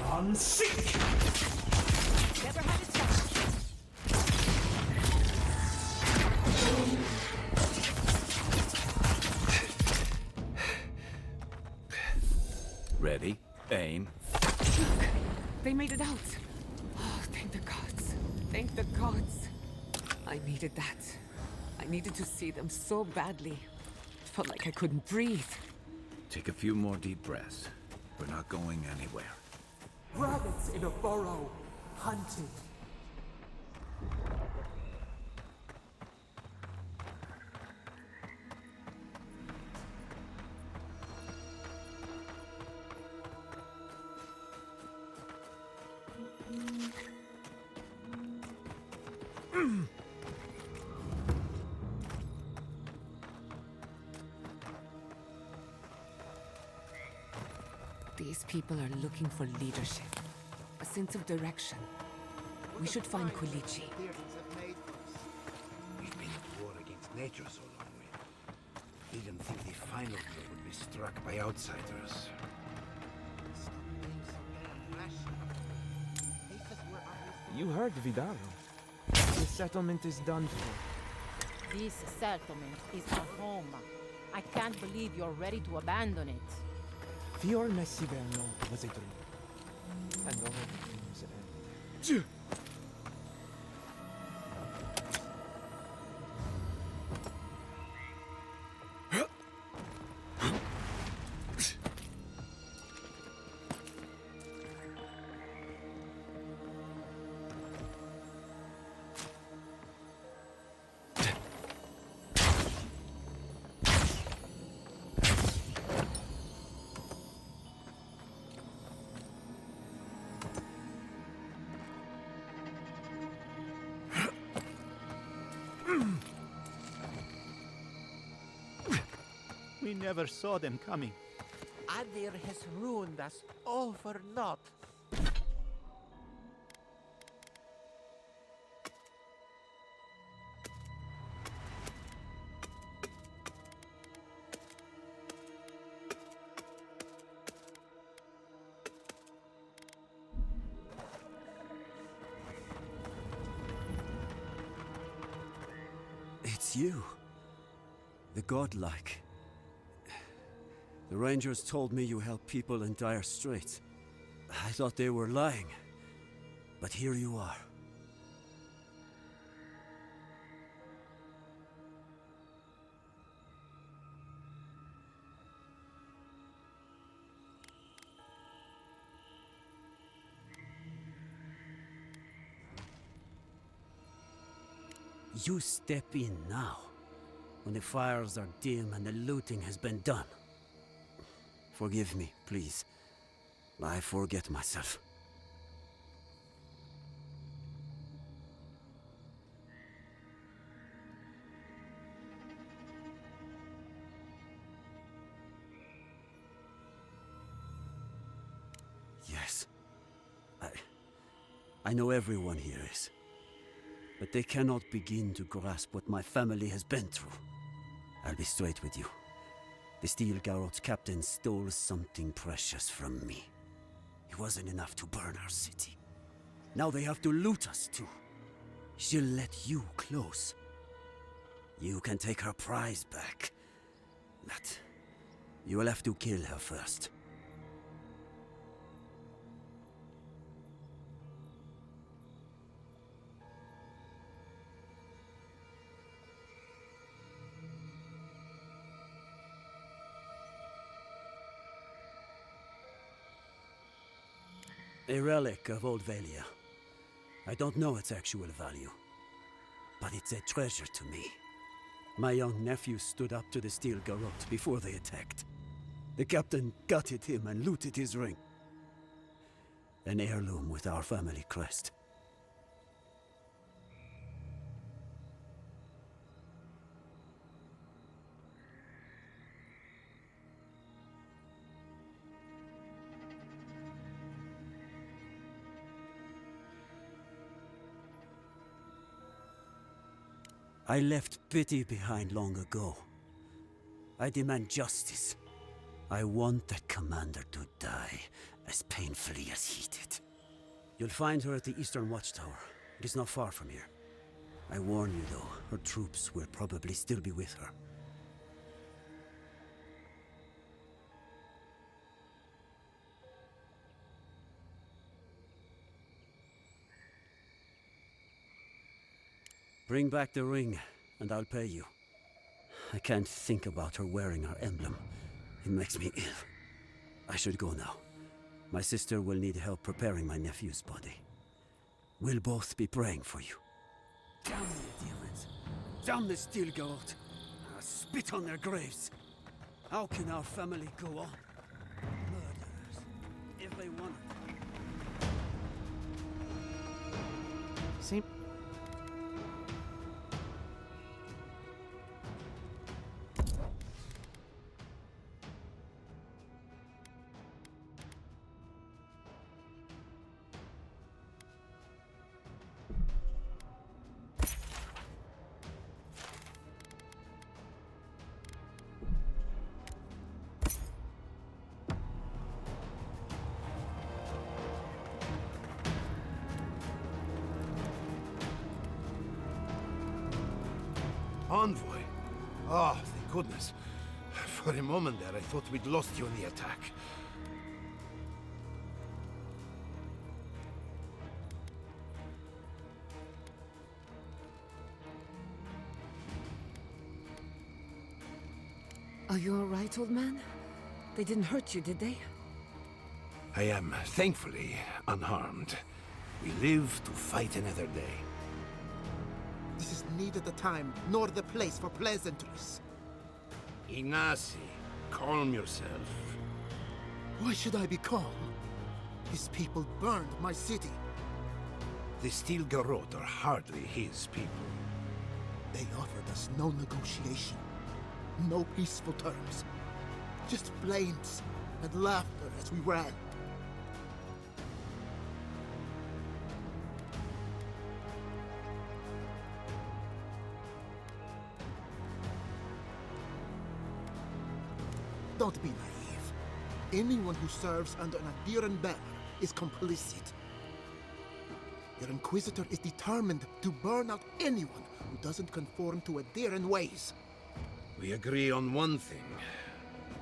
I'm sick. Never had it touched. Ready? Aim. They made it out. Oh, thank the gods. Thank the gods. I needed that. I needed to see them so badly. It felt like I couldn't breathe. Take a few more deep breaths. We're not going anywhere. Rabbits in a burrow, hunted. These people are looking for leadership, a sense of direction. We should find Kulichi. We've been at war against nature so long. We didn't think the final blow would be struck by outsiders. You heard Vidaro. The settlement is done for. This settlement is our home. I can't believe you're ready to abandon it. Fior Messiverno was a dream. And all the dreams end. We never saw them coming. Adir has ruined us all for naught. It's you. The godlike. The Rangers told me you help people in dire straits. I thought they were lying. But here you are. You step in now, when the fires are dim and the looting has been done. Forgive me, please. I forget myself. Yes. I know everyone here is. But they cannot begin to grasp what my family has been through. I'll be straight with you. The Steel Garrot's captain stole something precious from me. It wasn't enough to burn our city. Now they have to loot us too. She'll let you close. You can take her prize back. But you will have to kill her first. A relic of Old Valia. I don't know its actual value, but it's a treasure to me. My young nephew stood up to the Steel Garrot before they attacked. The captain gutted him and looted his ring. An heirloom with our family crest. I left pity behind long ago. I demand justice. I want that commander to die as painfully as he did. You'll find her at the Eastern Watchtower. It is not far from here. I warn you though, her troops will probably still be with her. Bring back the ring, and I'll pay you. I can't think about her wearing her emblem. It makes me ill. I should go now. My sister will need help preparing my nephew's body. We'll both be praying for you. Damn the demons! Damn the Steel Garrot! I'll spit on their graves! How can our family go on? Murderers. Every one of them. Same. convoy. Oh, thank goodness. For a moment there, I thought we'd lost you in the attack. Are you all right, old man? They didn't hurt you, did they? I am, thankfully, unharmed. We live to fight another day. This is neither the time nor the place for pleasantries. Ignacy, calm yourself. Why should I be calm? His people burned my city. The Steel Garrote are hardly his people. They offered us no negotiation, no peaceful terms. Just flames and laughter as we ran. Don't be naive. Anyone who serves under an Adiran banner is complicit. Your Inquisitor is determined to burn out anyone who doesn't conform to Adiran ways. We agree on one thing.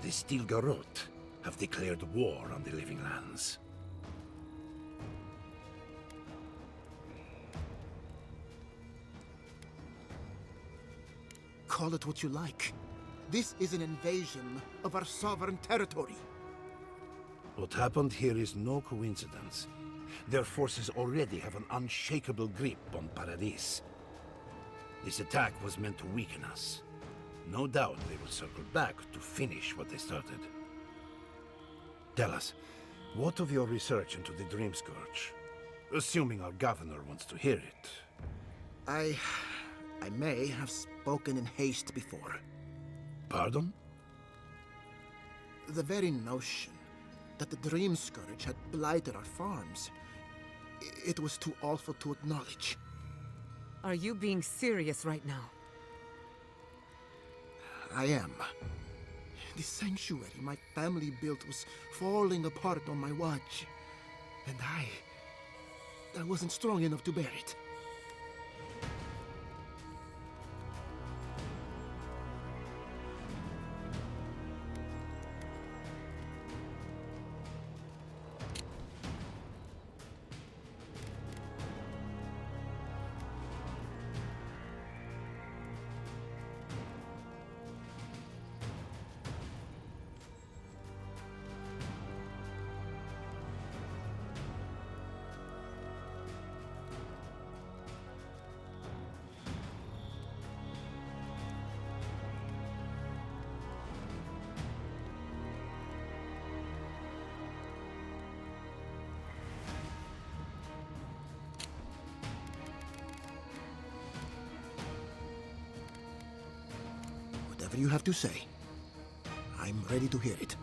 The Steel Garrote have declared war on the Living Lands. Call it what you like. This is an invasion of our sovereign territory. What happened here is no coincidence. Their forces already have an unshakable grip on Paradis. This attack was meant to weaken us. No doubt they will circle back to finish what they started. Tell us, what of your research into the Dream Scourge? Assuming our governor wants to hear it. I may have spoken in haste before. Pardon? The very notion that the Dream Scourge had blighted our farms, it was too awful to acknowledge. Are you being serious right now? I am. The sanctuary my family built was falling apart on my watch. And I wasn't strong enough to bear it. Whatever you have to say, I'm ready to hear it.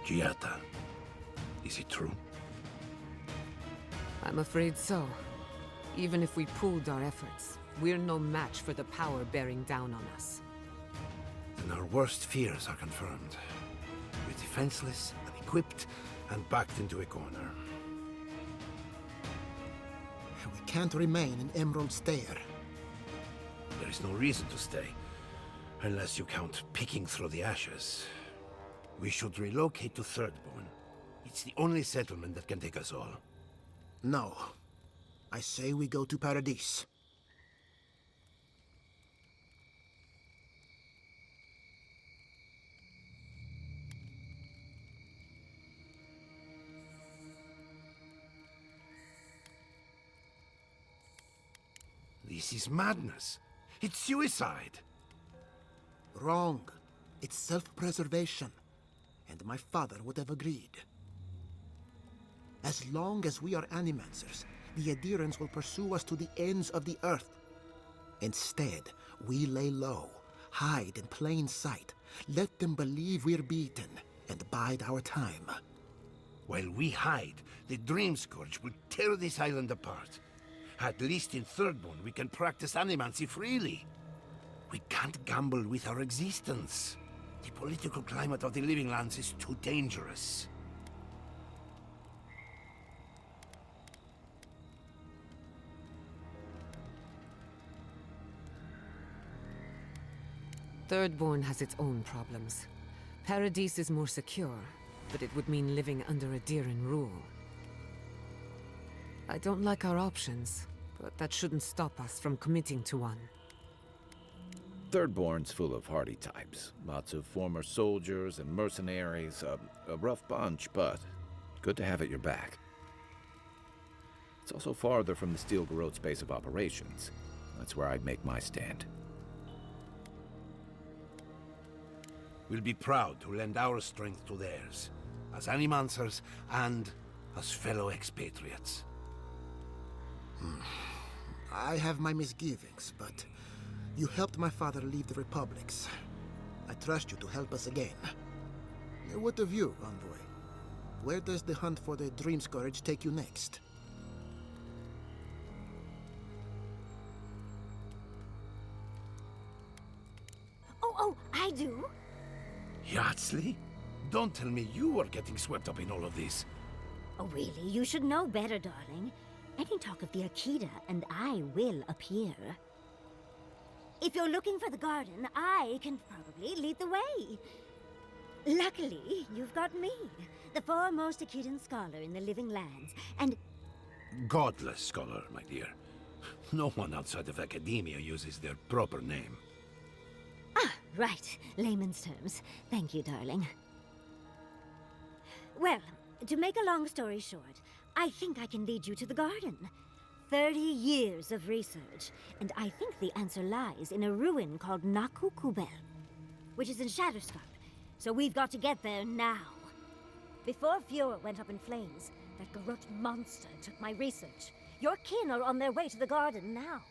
Giata, is it true? I'm afraid so. Even if we pooled our efforts, we're no match for the power bearing down on us. Then our worst fears are confirmed. We're defenseless, unequipped, and backed into a corner. We can't remain in Emerald Stair. There is no reason to stay, unless you count picking through the ashes. We should relocate to Thirdborn. It's the only settlement that can take us all. No. I say we go to Paradis. This is madness. It's suicide. Wrong. It's self-preservation. And my father would have agreed. As long as we are Animancers, the Adirans will pursue us to the ends of the earth. Instead, we lay low, hide in plain sight, let them believe we're beaten, and bide our time. While we hide, the Dream Scourge will tear this island apart. At least in Thirdborn, we can practice animancy freely. We can't gamble with our existence. The political climate of the Living Lands is too dangerous. Thirdborn has its own problems. Paradise is more secure, but it would mean living under a Diran rule. I don't like our options, but that shouldn't stop us from committing to one. Thirdborn's full of hardy types. Lots of former soldiers and mercenaries. A rough bunch, but good to have at your back. It's also farther from the Steel Garrote's base of operations. That's where I'd make my stand. We'll be proud to lend our strength to theirs, as Animancers and as fellow expatriates. I have my misgivings, but you helped my father leave the Republics. I trust you to help us again. What of you, Envoy? Where does the hunt for the Dream Scourge take you next? Oh, I do. Yardsley? Don't tell me you are getting swept up in all of this. Oh, really? You should know better, darling. Any talk of the Akita, and I will appear. If you're looking for the garden, I can probably lead the way. Luckily, you've got me, the foremost Akitan scholar in the living lands, and... Godless scholar, my dear. No one outside of academia uses their proper name. Ah, right. Layman's terms. Thank you, darling. Well, to make a long story short, I think I can lead you to the garden. 30 years of research, and I think the answer lies in a ruin called Noctua, which is in Shatterscarp. So we've got to get there now. Before Furor went up in flames, that Garrote monster took my research. Your kin are on their way to the garden now.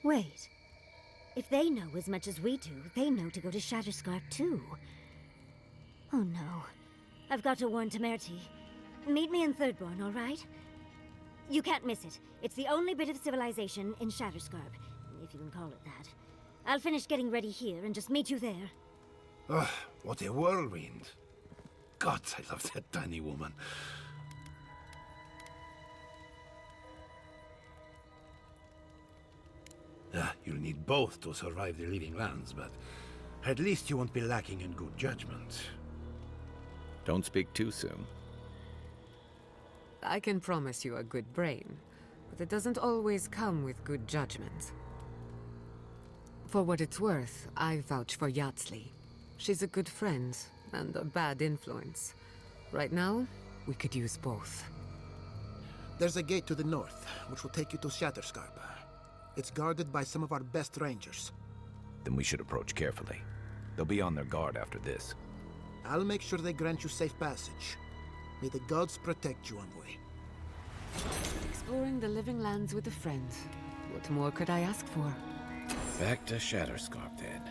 Wait. If they know as much as we do, they know to go to Shatterscarp too. Oh no. I've got to warn Temerity. Meet me in Thirdborn, all right? You can't miss it. It's the only bit of civilization in Shatterscarp, if you can call it that. I'll finish getting ready here and just meet you there. Ugh, what a whirlwind. God, I love that tiny woman. You'll need both to survive the living lands, but at least you won't be lacking in good judgment. Don't speak too soon. I can promise you a good brain, but it doesn't always come with good judgment. For what it's worth, I vouch for Yardsley. She's a good friend, and a bad influence. Right now, we could use both. There's a gate to the north, which will take you to Shatterscarp. It's guarded by some of our best rangers. Then we should approach carefully. They'll be on their guard after this. I'll make sure they grant you safe passage. May the gods protect you, Envoy. Exploring the living lands with a friend. What more could I ask for? Back to Shatterscarp, then.